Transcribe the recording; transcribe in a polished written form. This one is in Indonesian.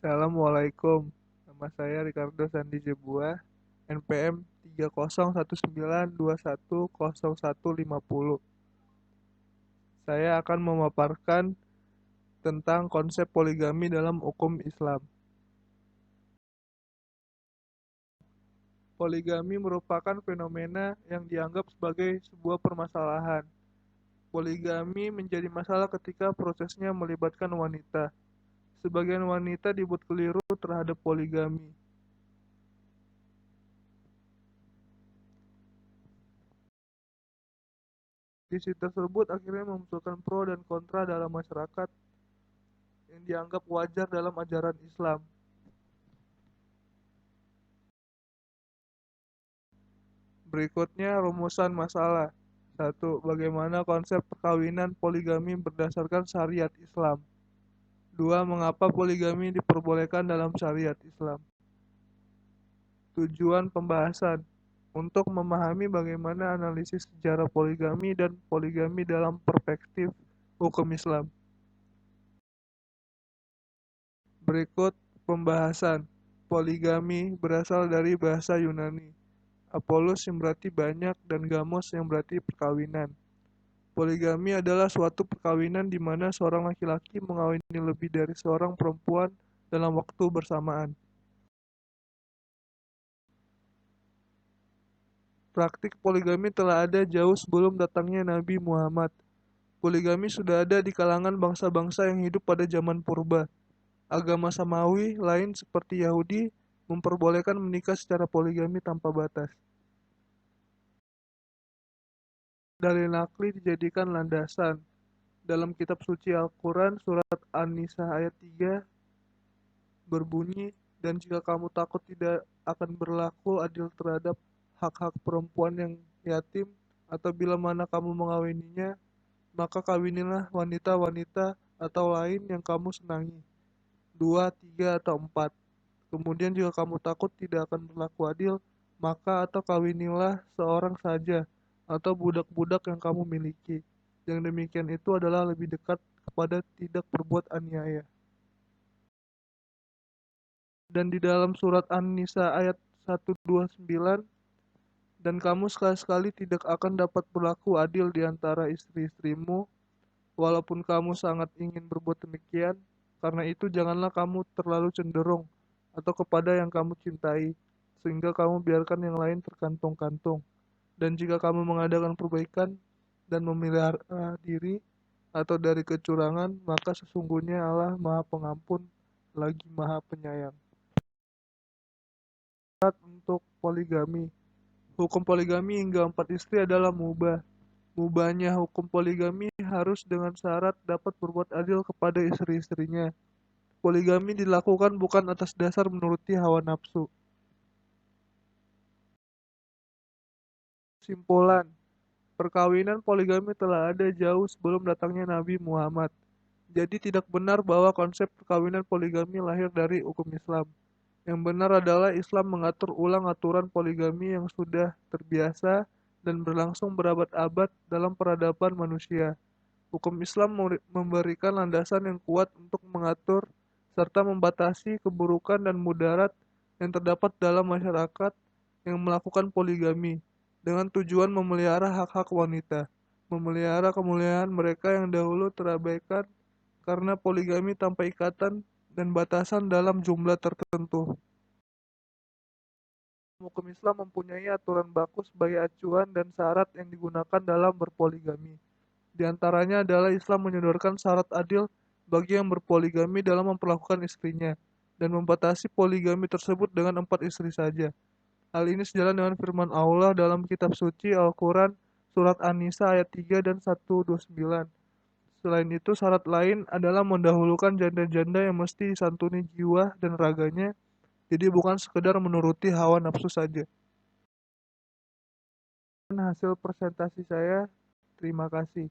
Assalamualaikum. Nama saya Ricardo Sandi Jebua, NPM 3019212100150. Saya akan memaparkan tentang konsep poligami dalam hukum Islam. Poligami merupakan fenomena yang dianggap sebagai sebuah permasalahan. Poligami menjadi masalah ketika prosesnya melibatkan wanita. Sebagian wanita dibuat keliru terhadap poligami. Sisi tersebut akhirnya memunculkan pro dan kontra dalam masyarakat yang dianggap wajar dalam ajaran Islam. Berikutnya rumusan masalah. 1. Bagaimana konsep perkawinan poligami berdasarkan syariat Islam? 2. Mengapa poligami diperbolehkan dalam syariat Islam? Tujuan pembahasan untuk memahami bagaimana analisis sejarah poligami dan poligami dalam perspektif hukum Islam. Berikut pembahasan. Poligami berasal dari bahasa Yunani. Apollos yang berarti banyak dan gamos yang berarti perkawinan. Poligami adalah suatu perkawinan di mana seorang laki-laki mengawini lebih dari seorang perempuan dalam waktu bersamaan. Praktik poligami telah ada jauh sebelum datangnya Nabi Muhammad. Poligami sudah ada di kalangan bangsa-bangsa yang hidup pada zaman purba. Agama Samawi lain seperti Yahudi memperbolehkan menikah secara poligami tanpa batas. Dalil nakli dijadikan landasan. Dalam kitab suci Al-Quran, surat An-Nisa ayat 3 berbunyi, dan jika kamu takut tidak akan berlaku adil terhadap hak-hak perempuan yang yatim, atau bila mana kamu mengawininya, maka kawinilah wanita-wanita atau lain yang kamu senangi, 2, 3, atau 4. Kemudian jika kamu takut tidak akan berlaku adil, maka atau kawinilah seorang saja, atau budak-budak yang kamu miliki. Yang demikian itu adalah lebih dekat kepada tidak berbuat aniaya. Dan di dalam surat An-Nisa ayat 129, dan kamu sekali-sekali tidak akan dapat berlaku adil di antara istri-istrimu, walaupun kamu sangat ingin berbuat demikian, karena itu janganlah kamu terlalu cenderung atau kepada yang kamu cintai, sehingga kamu biarkan yang lain terkantung-kantung. Dan jika kamu mengadakan perbaikan dan memelihara diri atau dari kecurangan, maka sesungguhnya Allah Maha Pengampun lagi Maha Penyayang. Syarat untuk poligami. Hukum poligami hingga 4 istri adalah mubah. Mubahnya hukum poligami harus dengan syarat dapat berbuat adil kepada istri-istrinya. Poligami dilakukan bukan atas dasar menuruti hawa nafsu. Simpulan, perkawinan poligami telah ada jauh sebelum datangnya Nabi Muhammad. Jadi tidak benar bahwa konsep perkawinan poligami lahir dari hukum Islam. Yang benar adalah Islam mengatur ulang aturan poligami yang sudah terbiasa dan berlangsung berabad-abad dalam peradaban manusia. Hukum Islam memberikan landasan yang kuat untuk mengatur serta membatasi keburukan dan mudarat yang terdapat dalam masyarakat yang melakukan poligami, dengan tujuan memelihara hak-hak wanita, memelihara kemuliaan mereka yang dahulu terabaikan karena poligami tanpa ikatan dan batasan dalam jumlah tertentu. Hukum Islam mempunyai aturan baku sebagai acuan dan syarat yang digunakan dalam berpoligami. Di antaranya adalah Islam menyodorkan syarat adil bagi yang berpoligami dalam memperlakukan istrinya, dan membatasi poligami tersebut dengan 4 istri saja. Hal ini sejalan dengan firman Allah dalam kitab suci Al-Quran, surat An-Nisa ayat 3 dan 129. Selain itu, syarat lain adalah mendahulukan janda-janda yang mesti disantuni jiwa dan raganya, jadi bukan sekedar menuruti hawa nafsu saja. Dan hasil presentasi saya, terima kasih.